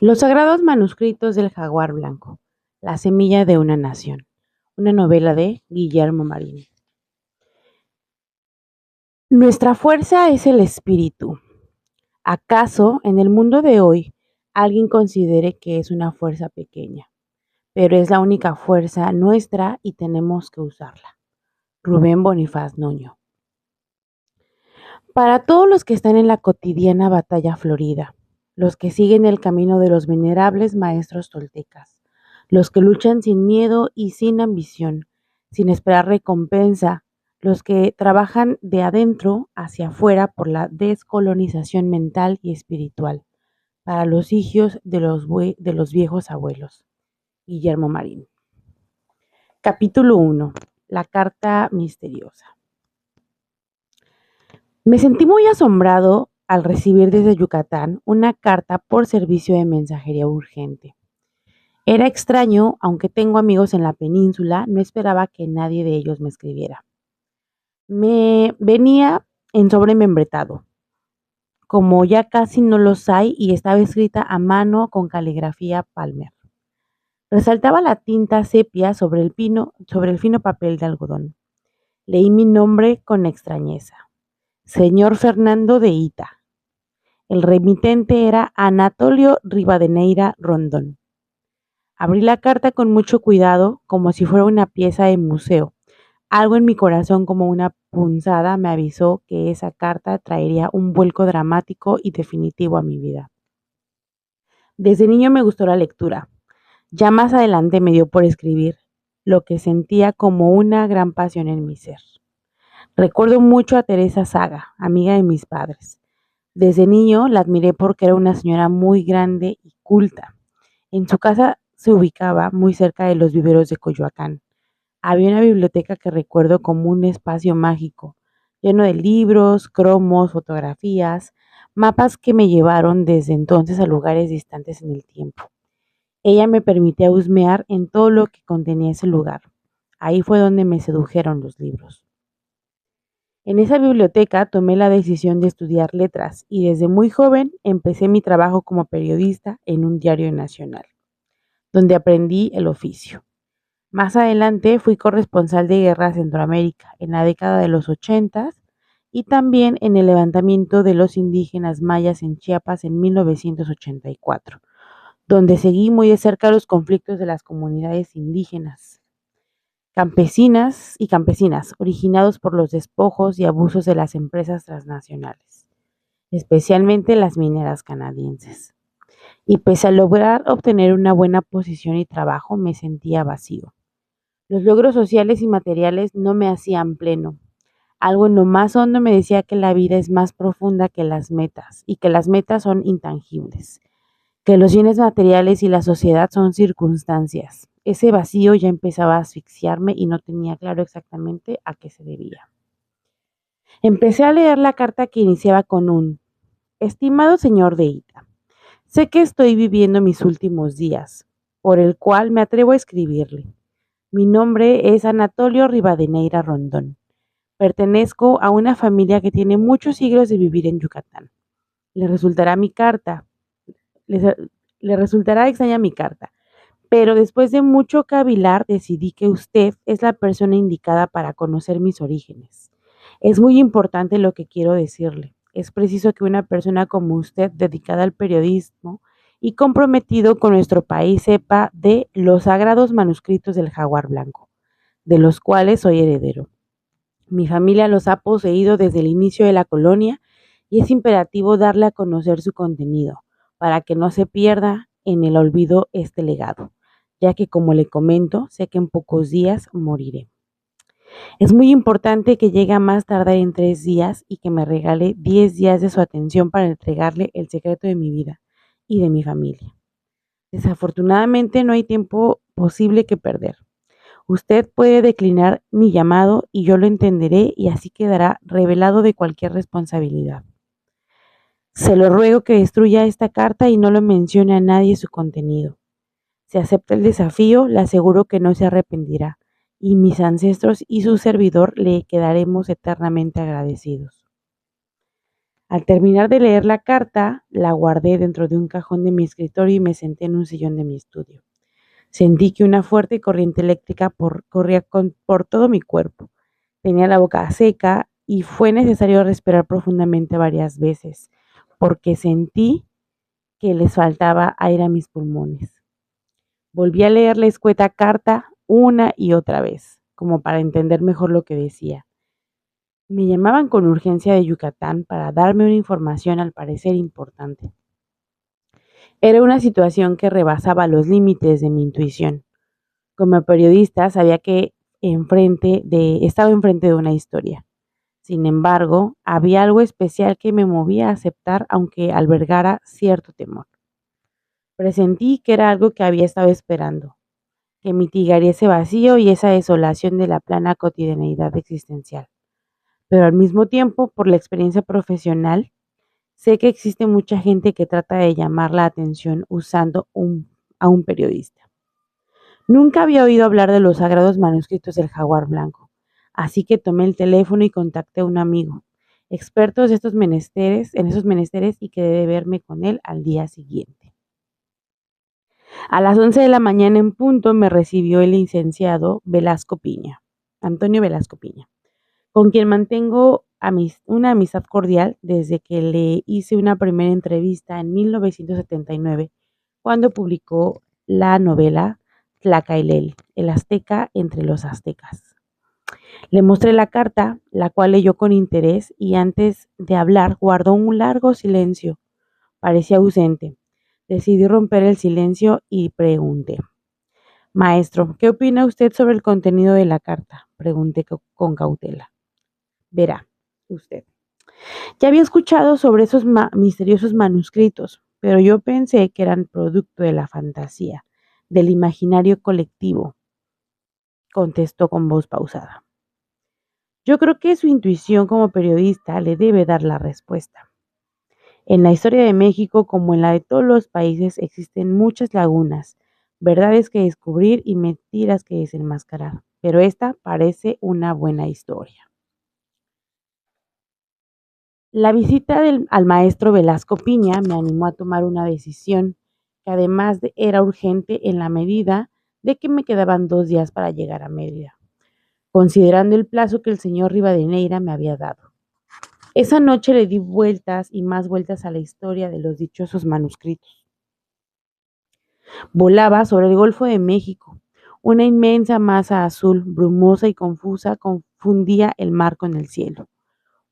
Los sagrados manuscritos del jaguar blanco, la semilla de una nación, una novela de Guillermo Marín. Nuestra fuerza es el espíritu. ¿Acaso en el mundo de hoy alguien considere que es una fuerza pequeña? Pero es la única fuerza nuestra y tenemos que usarla. Rubén Bonifaz Nuño. Para todos los que están en la cotidiana batalla florida, los que siguen el camino de los venerables maestros toltecas, los que luchan sin miedo y sin ambición, sin esperar recompensa, los que trabajan de adentro hacia afuera por la descolonización mental y espiritual, para los hijos de los viejos abuelos. Guillermo Marín. Capítulo 1. La carta misteriosa. Me sentí muy asombrado al recibir desde Yucatán una carta por servicio de mensajería urgente. Era extraño, aunque tengo amigos en la península, no esperaba que nadie de ellos me escribiera. Me venía en sobre membretado, como ya casi no los hay, y estaba escrita a mano con caligrafía Palmer. Resaltaba la tinta sepia sobre el fino papel de algodón. Leí mi nombre con extrañeza. Señor Fernando de Ita. El remitente era Anatolio Rivadeneira Rondón. Abrí la carta con mucho cuidado, como si fuera una pieza de museo. Algo en mi corazón, como una punzada, me avisó que esa carta traería un vuelco dramático y definitivo a mi vida. Desde niño me gustó la lectura. Ya más adelante me dio por escribir, lo que sentía como una gran pasión en mi ser. Recuerdo mucho a Teresa Saga, amiga de mis padres. Desde niño la admiré porque era una señora muy grande y culta. En su casa se ubicaba muy cerca de los viveros de Coyoacán. Había una biblioteca que recuerdo como un espacio mágico, lleno de libros, cromos, fotografías, mapas que me llevaron desde entonces a lugares distantes en el tiempo. Ella me permitía husmear en todo lo que contenía ese lugar. Ahí fue donde me sedujeron los libros. En esa biblioteca tomé la decisión de estudiar letras y desde muy joven empecé mi trabajo como periodista en un diario nacional, donde aprendí el oficio. Más adelante fui corresponsal de Guerra a Centroamérica en la década de los 80 y también en el levantamiento de los indígenas mayas en Chiapas en 1984, donde seguí muy de cerca los conflictos de las comunidades indígenas, campesinas y campesinas, originados por los despojos y abusos de las empresas transnacionales, especialmente las mineras canadienses. Y pese a lograr obtener una buena posición y trabajo, me sentía vacío. Los logros sociales y materiales no me hacían pleno. Algo en lo más hondo me decía que la vida es más profunda que las metas y que las metas son intangibles, que los bienes materiales y la sociedad son circunstancias. Ese vacío ya empezaba a asfixiarme y no tenía claro exactamente a qué se debía. Empecé a leer la carta que iniciaba con un estimado señor de Ita. Sé que estoy viviendo mis últimos días, por el cual me atrevo a escribirle. Mi nombre es Anatolio Rivadeneira Rondón. Pertenezco a una familia que tiene muchos siglos de vivir en Yucatán. Le resultará mi carta, le, le resultará extraña mi carta, pero después de mucho cavilar decidí que usted es la persona indicada para conocer mis orígenes. Es muy importante lo que quiero decirle. Es preciso que una persona como usted, dedicada al periodismo y comprometido con nuestro país, sepa de los sagrados manuscritos del jaguar blanco, de los cuales soy heredero. Mi familia los ha poseído desde el inicio de la colonia y es imperativo darle a conocer su contenido para que no se pierda en el olvido este legado, ya que como le comento, sé que en pocos días moriré. Es muy importante que llegue a más tardar en 3 días y que me regale 10 días de su atención para entregarle el secreto de mi vida y de mi familia. Desafortunadamente no hay tiempo posible que perder. Usted puede declinar mi llamado y yo lo entenderé y así quedará revelado de cualquier responsabilidad. Se lo ruego que destruya esta carta y no lo mencione a nadie su contenido. Si acepta el desafío, le aseguro que no se arrepentirá y mis ancestros y su servidor le quedaremos eternamente agradecidos. Al terminar de leer la carta, la guardé dentro de un cajón de mi escritorio y me senté en un sillón de mi estudio. Sentí que una fuerte corriente eléctrica corría por todo mi cuerpo. Tenía la boca seca y fue necesario respirar profundamente varias veces, porque sentí que les faltaba aire a mis pulmones. Volví a leer la escueta carta una y otra vez, como para entender mejor lo que decía. Me llamaban con urgencia de Yucatán para darme una información al parecer importante. Era una situación que rebasaba los límites de mi intuición. Como periodista sabía que estaba enfrente de una historia. Sin embargo, había algo especial que me movía a aceptar aunque albergara cierto temor. Presentí que era algo que había estado esperando, que mitigaría ese vacío y esa desolación de la plana cotidianeidad existencial. Pero al mismo tiempo, por la experiencia profesional, sé que existe mucha gente que trata de llamar la atención usando a un periodista. Nunca había oído hablar de los sagrados manuscritos del Jaguar Blanco, así que tomé el teléfono y contacté a un amigo, experto de en esos menesteres y quedé de verme con él al día siguiente. A las 11 de la mañana en punto me recibió el licenciado Velasco Piña, Antonio Velasco Piña, con quien mantengo una amistad cordial desde que le hice una primera entrevista en 1979, cuando publicó la novela Tlacaelel, el azteca entre los aztecas. Le mostré la carta, la cual leyó con interés y antes de hablar guardó un largo silencio. Parecía ausente. Decidí romper el silencio y pregunté: Maestro, ¿qué opina usted sobre el contenido de la carta? Pregunté con cautela. Verá, usted. Ya había escuchado sobre esos misteriosos manuscritos, pero yo pensé que eran producto de la fantasía, del imaginario colectivo, contestó con voz pausada. Yo creo que su intuición como periodista le debe dar la respuesta. En la historia de México, como en la de todos los países, existen muchas lagunas, verdades que descubrir y mentiras que desenmascarar, pero esta parece una buena historia. La visita al maestro Velasco Piña me animó a tomar una decisión que era urgente en la medida de que me quedaban 2 días para llegar a Mérida, considerando el plazo que el señor Rivadeneira me había dado. Esa noche le di vueltas y más vueltas a la historia de los dichosos manuscritos. Volaba sobre el Golfo de México. Una inmensa masa azul, brumosa y confusa, confundía el mar con el cielo.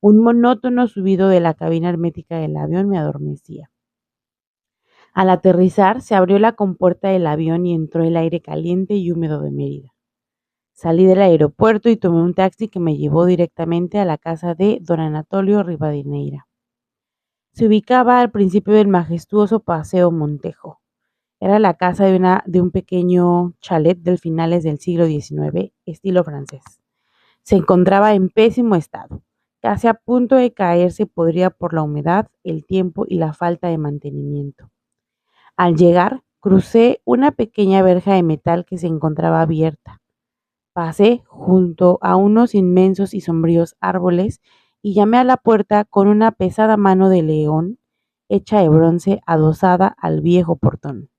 Un monótono subido de la cabina hermética del avión me adormecía. Al aterrizar, se abrió la compuerta del avión y entró el aire caliente y húmedo de Mérida. Salí del aeropuerto y tomé un taxi que me llevó directamente a la casa de don Anatolio Rivadeneira. Se ubicaba al principio del majestuoso Paseo Montejo. Era la casa de un pequeño chalet del finales del siglo XIX, estilo francés. Se encontraba en pésimo estado, casi a punto de caerse podría por la humedad, el tiempo y la falta de mantenimiento. Al llegar, crucé una pequeña verja de metal que se encontraba abierta. Pasé junto a unos inmensos y sombríos árboles y llamé a la puerta con una pesada mano de león hecha de bronce adosada al viejo portón.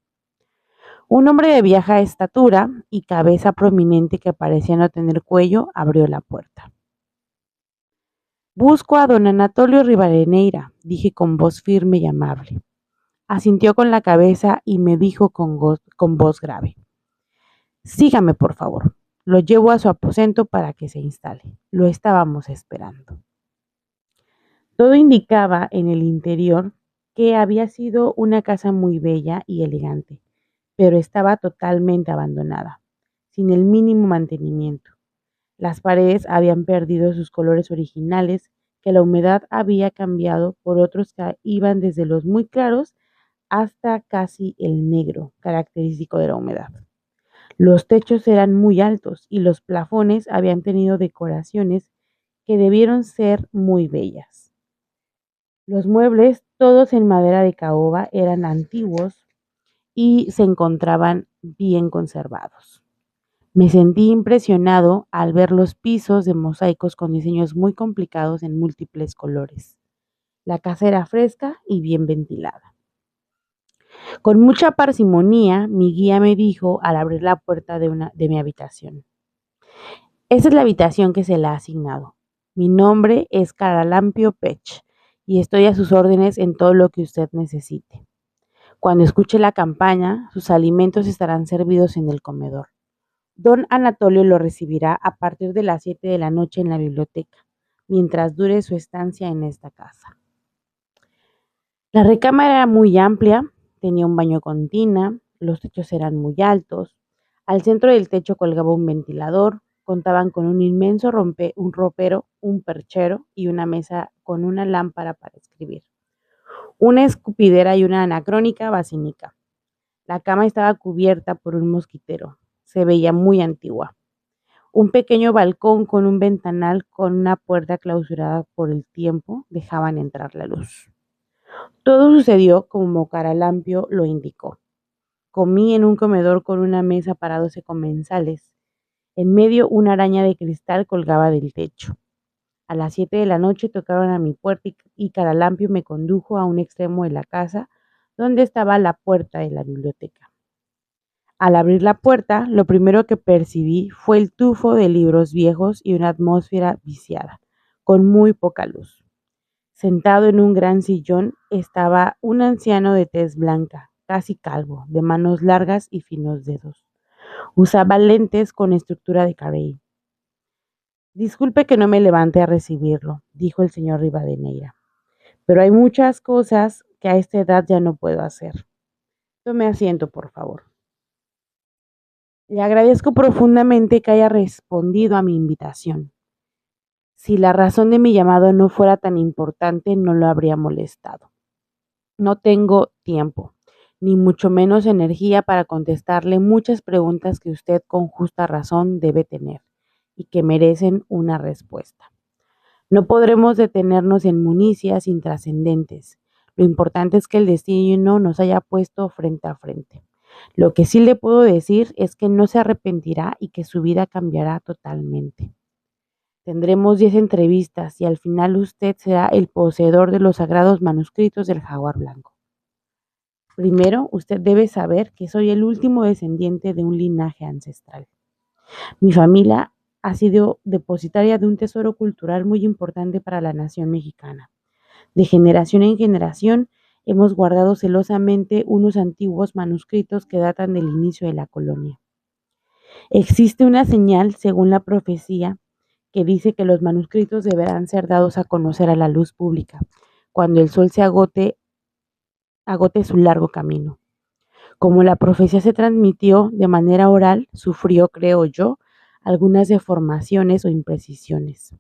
Un hombre de vieja estatura y cabeza prominente que parecía no tener cuello abrió la puerta. Busco a don Anatolio Rivadeneira, dije con voz firme y amable. Asintió con la cabeza y me dijo con voz grave: Sígame, por favor. Lo llevo a su aposento para que se instale. Lo estábamos esperando. Todo indicaba en el interior que había sido una casa muy bella y elegante, pero estaba totalmente abandonada, sin el mínimo mantenimiento. Las paredes habían perdido sus colores originales, que la humedad había cambiado por otros que iban desde los muy claros hasta casi el negro, característico de la humedad. Los techos eran muy altos y los plafones habían tenido decoraciones que debieron ser muy bellas. Los muebles, todos en madera de caoba, eran antiguos y se encontraban bien conservados. Me sentí impresionado al ver los pisos de mosaicos con diseños muy complicados en múltiples colores. La casa era fresca y bien ventilada. Con mucha parsimonía, mi guía me dijo al abrir la puerta de mi habitación: esa es la habitación que se le ha asignado. Mi nombre es Caralampio Pech y estoy a sus órdenes en todo lo que usted necesite. Cuando escuche la campana, sus alimentos estarán servidos en el comedor. Don Anatolio lo recibirá a partir de las 7 de la noche en la biblioteca, mientras dure su estancia en esta casa. La recámara era muy amplia, tenía un baño con tina, los techos eran muy altos, al centro del techo colgaba un ventilador, contaban con un inmenso un ropero, un perchero y una mesa con una lámpara para escribir, una escupidera y una anacrónica basílica. La cama estaba cubierta por un mosquitero, se veía muy antigua. Un pequeño balcón con un ventanal con una puerta clausurada por el tiempo dejaban entrar la luz. Todo sucedió como Caralampio lo indicó. Comí en un comedor con una mesa para 12 comensales. En medio una araña de cristal colgaba del techo. A las 7 de la noche tocaron a mi puerta y Caralampio me condujo a un extremo de la casa donde estaba la puerta de la biblioteca. Al abrir la puerta, lo primero que percibí fue el tufo de libros viejos y una atmósfera viciada, con muy poca luz. Sentado en un gran sillón estaba un anciano de tez blanca, casi calvo, de manos largas y finos dedos. Usaba lentes con estructura de carey. Disculpe que no me levante a recibirlo, dijo el señor Rivadeneira, pero hay muchas cosas que a esta edad ya no puedo hacer. Tome asiento, por favor. Le agradezco profundamente que haya respondido a mi invitación. Si la razón de mi llamado no fuera tan importante, no lo habría molestado. No tengo tiempo, ni mucho menos energía para contestarle muchas preguntas que usted con justa razón debe tener y que merecen una respuesta. No podremos detenernos en municias intrascendentes. Lo importante es que el destino nos haya puesto frente a frente. Lo que sí le puedo decir es que no se arrepentirá y que su vida cambiará totalmente. Tendremos 10 entrevistas y al final usted será el poseedor de los sagrados manuscritos del jaguar blanco. Primero, usted debe saber que soy el último descendiente de un linaje ancestral. Mi familia ha sido depositaria de un tesoro cultural muy importante para la nación mexicana. De generación en generación hemos guardado celosamente unos antiguos manuscritos que datan del inicio de la colonia. Existe una señal, según la profecía, que dice que los manuscritos deberán ser dados a conocer a la luz pública, cuando el sol se agote su largo camino. Como la profecía se transmitió de manera oral, sufrió, creo yo, algunas deformaciones o imprecisiones.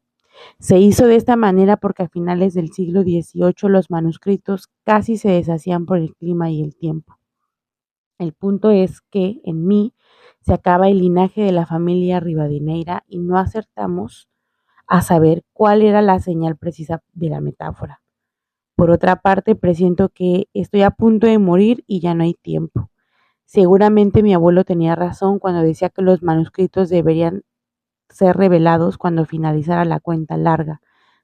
Se hizo de esta manera porque a finales del siglo XVIII los manuscritos casi se deshacían por el clima y el tiempo. El punto es que en mí se acaba el linaje de la familia Rivadeneira y no acertamos a saber cuál era la señal precisa de la metáfora. Por otra parte, presiento que estoy a punto de morir y ya no hay tiempo. Seguramente mi abuelo tenía razón cuando decía que los manuscritos deberían ser revelados cuando finalizara la cuenta larga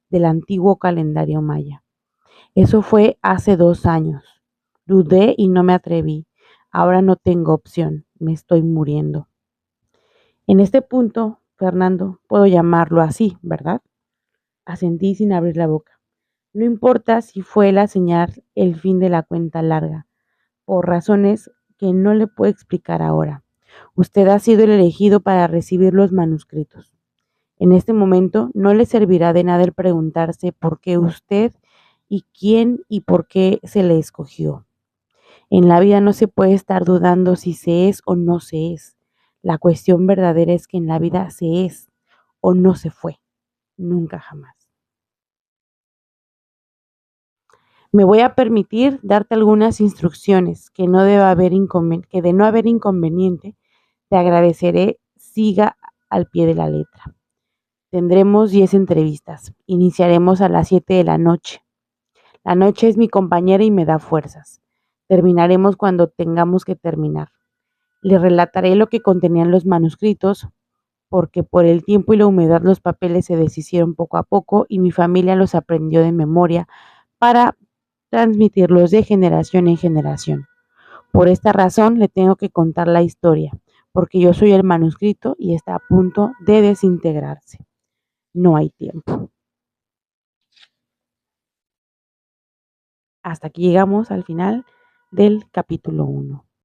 del antiguo calendario maya. Eso fue hace 2 años. Dudé y no me atreví. Ahora no tengo opción. Me estoy muriendo. En este punto, Fernando, puedo llamarlo así, ¿verdad? Asentí sin abrir la boca. No importa si fue la señal el fin de la cuenta larga, por razones que no le puedo explicar ahora. Usted ha sido el elegido para recibir los manuscritos. En este momento no le servirá de nada el preguntarse por qué usted y quién y por qué se le escogió. En la vida no se puede estar dudando si se es o no se es. La cuestión verdadera es que en la vida se es o no se fue. Nunca jamás. Me voy a permitir darte algunas instrucciones que de no haber inconveniente, te agradeceré siga al pie de la letra. Tendremos 10 entrevistas. Iniciaremos a las 7 de la noche. La noche es mi compañera y me da fuerzas. Terminaremos cuando tengamos que terminar. Le relataré lo que contenían los manuscritos, porque por el tiempo y la humedad los papeles se deshicieron poco a poco y mi familia los aprendió de memoria para transmitirlos de generación en generación. Por esta razón le tengo que contar la historia, porque yo soy el manuscrito y está a punto de desintegrarse. No hay tiempo. Hasta aquí llegamos al final del capítulo 1.